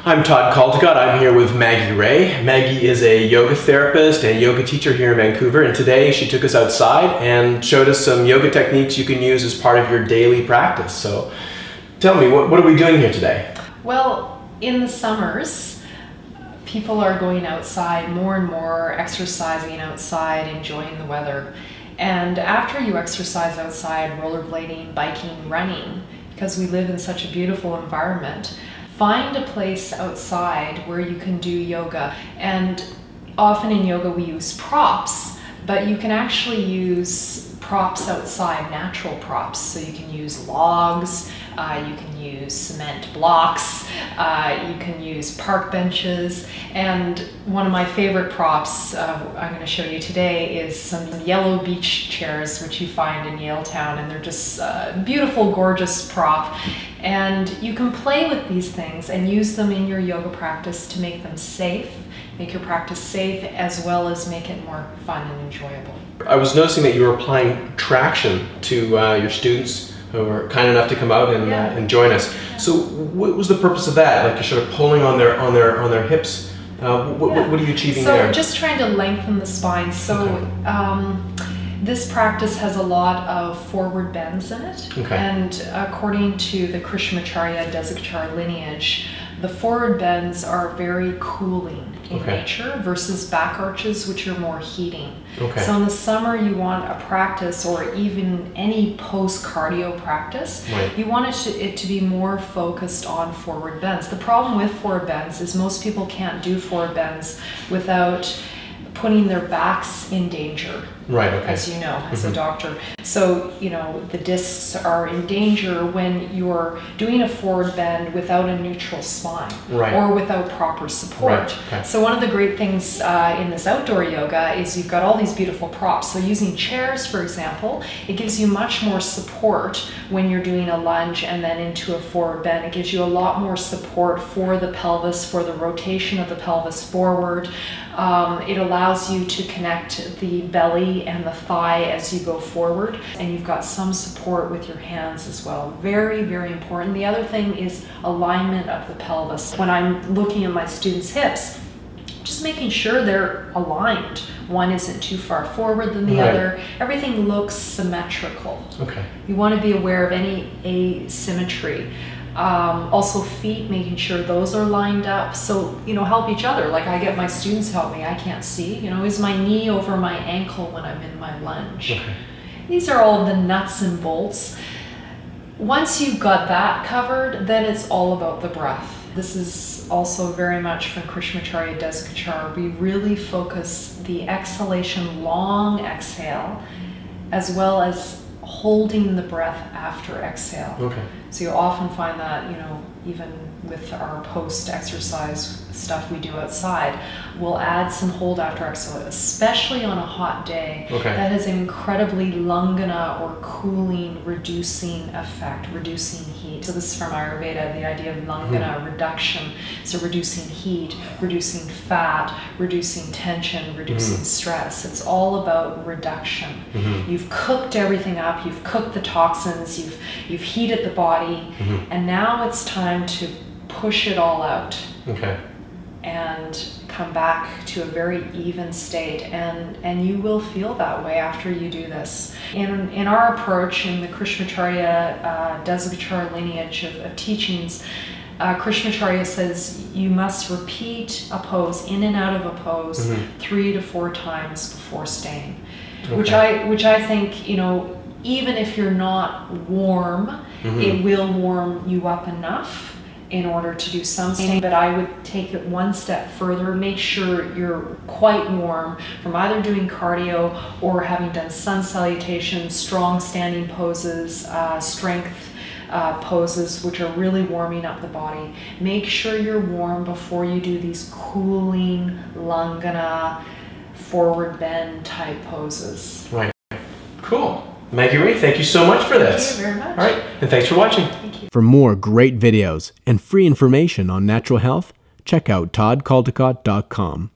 I'm Todd Caldecott. I'm here with Maggie Ray. Maggie is a yoga therapist and yoga teacher here in Vancouver, and today she took us outside and showed us some yoga techniques you can use as part of your daily practice. So tell me, what are we doing here today? Well, in the summers, people are going outside more and more, exercising outside, enjoying the weather. And after you exercise outside, rollerblading, biking, running, because we live in such a beautiful environment, find a place outside where you can do yoga. And often in yoga we use props, but you can actually use props outside, natural props. So you can use logs, you can use cement blocks, you can use park benches, and one of my favorite props I'm going to show you today is some yellow beach chairs, which you find in Yaletown, and they're just beautiful, gorgeous prop. And you can play with these things and use them in your yoga practice to make them safe, make your practice safe, as well as make it more fun and enjoyable. I was noticing that you were applying traction to your students who were kind enough to come out and join us. So what was the purpose of that? Like you're sort of pulling on their hips. What are you achieving there? So just trying to lengthen the spine. So this practice has a lot of forward bends in it. And according to the Krishnamacharya Desikachar lineage, the forward bends are very cooling in nature versus back arches, which are more heating. So in the summer you want a practice, or even any post-cardio practice, you want it to be more focused on forward bends. The problem with forward bends is most people can't do forward bends without putting their backs in danger, as you know, as a doctor. So, you know, the discs are in danger when you're doing a forward bend without a neutral spine or without proper support. So one of the great things in this outdoor yoga is you've got all these beautiful props. So using chairs, for example, it gives you much more support when you're doing a lunge and then into a forward bend. It gives you a lot more support for the pelvis, for the rotation of the pelvis forward. It allows you to connect the belly and the thigh as you go forward, and you've got some support with your hands as well. Very, very important. The other thing is alignment of the pelvis. When I'm looking at my students' hips, just making sure they're aligned. One isn't too far forward than the other. Everything looks symmetrical. You want to be aware of any asymmetry. Also feet, making sure those are lined up. So, you know, help each other. Like I get my students help me. I can't see. You know, is my knee over my ankle when I'm in my lunge? These are all the nuts and bolts. Once you've got that covered, then it's all about the breath. This is also very much from Krishnamacharya Desikachar. We really focus the exhalation, long exhale, as well as holding the breath after exhale. So you'll often find that, you know, even with our post-exercise stuff we do outside, we'll add some hold after exhale, especially on a hot day. That has an incredibly langana or cooling, reducing effect, reducing heat. So this is from Ayurveda, the idea of langana, reduction. So reducing heat, reducing fat, reducing tension, reducing stress. It's all about reduction. You've cooked everything up, you've cooked the toxins, you've heated the body, and now it's time to push it all out and come back to a very even state, and you will feel that way after you do this. In our approach, in the Krishnamacharya Desikachar lineage of teachings, Krishnamacharya says you must repeat a pose, in and out of a pose, 3 to 4 times before staying. Which I think, you know, even if you're not warm, it will warm you up enough in order to do some staying. But I would take it one step further. Make sure you're quite warm from either doing cardio or having done sun salutations, strong standing poses, strength poses, which are really warming up the body. Make sure you're warm before you do these cooling, langana, forward bend type poses. Cool. Maggie Ray, thank you so much for this. Thank you very much. All right, and thanks for watching. Thank you. For more great videos and free information on natural health, check out toddcaldecott.com.